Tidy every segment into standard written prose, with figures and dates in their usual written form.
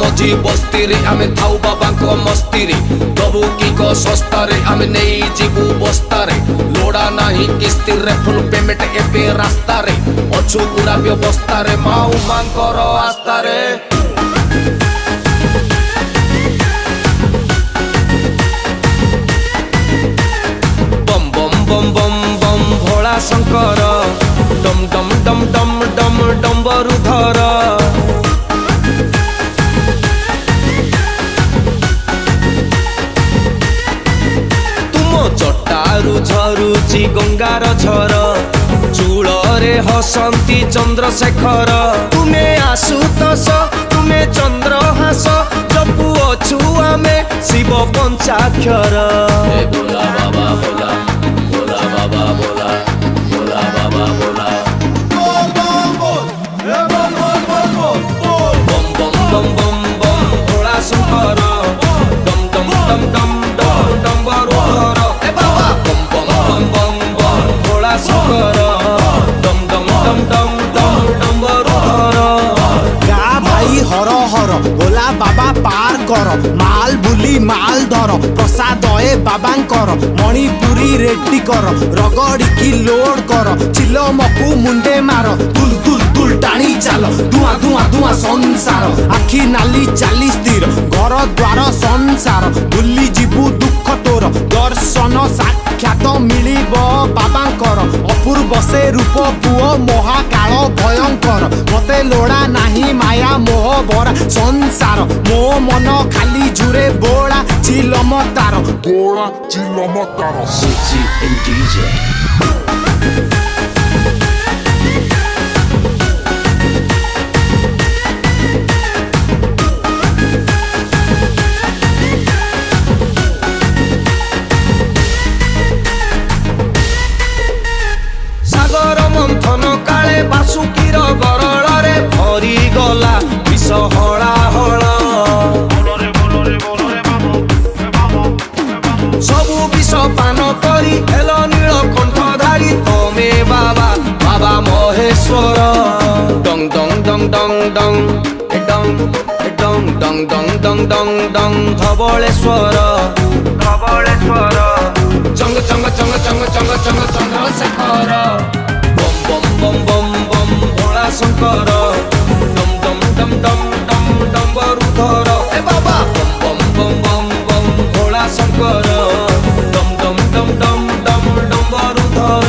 मझी बस्ती रे आमे थाउ बाबा को मस्ती रे दबु की को सस्ता रे आमे नहीं जीवु बस्ता रे लोड़ा नहीं किस्ती रे फुल पेमेंट एबे रास्ता रे अछु पूरा व्यवस्था रे माऊ मान करो आस्था रे बम बम बम बम बम भोला शंकर डम डम डम डम डम डम्बरु धर तुम जटारु झरुची गंगार झर चूଳରେ हसंती चंद्रशेखर तुमे आशुतोष तुमे चंद्रहास जपु अछु आमे शिव पंचाक्षर बोला बाबा बोला बोला बाबा बोला बोला बाबा बोला बम बम बम बम बम भोला शंकर डम डम डम डम डम डम्बरु धर ए बाबा बम बम बम बम बम भोला शंकर डम डम डम डम डम डम्बरु धर गा भाई हर हर भोला बाबा पार कर माल बुली माल धर प्रसाद ए बाबांकर मणिपुरी रेड्डी कर रगड़ी की लोड कर चिलमकु मुंडे मार तुल तुल तुल टाणी चाल धुआं धुआं धुआं संसार आखि नाली चाली स्थिर घर द्वार संसार भूली जीवु दुख तोर दर्शन साक्षात मिलिब बाबांकर अपूर्व से रूप पुओ महाकाल भयंकर मते लोड़ा नाही माया मोह भरा संसार मो मन खाली झुरे बोला चिलम तार बोला चिलम तार City and DJ सागर मंथन काले बासुकीर गरल रे भरी गला विष हला हला सबु विष पान करी हेल नील कंठधारी तमे बाबा बाबा महेश्वर डंग डंग डंग डंग डंग डंग डंग डंग डंग डंग डंग धवलेश्वर धवलेश्वर चंग चंग चंग चंग चंग चंग चंद्रशेखर बम बम बम बम बम भोला शंकर डम डम डम डम डम डम्बरु धर ए बाबा बम बम बम बम बम भोला शंकर डम डम डम डम डम डम्बरु धर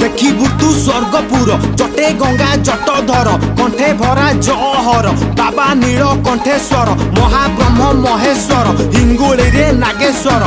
देखिबु तू स्वर्गपुर जटे गंगा जटधर कंठे भरा जहर बाबा नील कंठेश्वर महाब्रह्म महेश्वर हिंगुली रे नागेश्वर।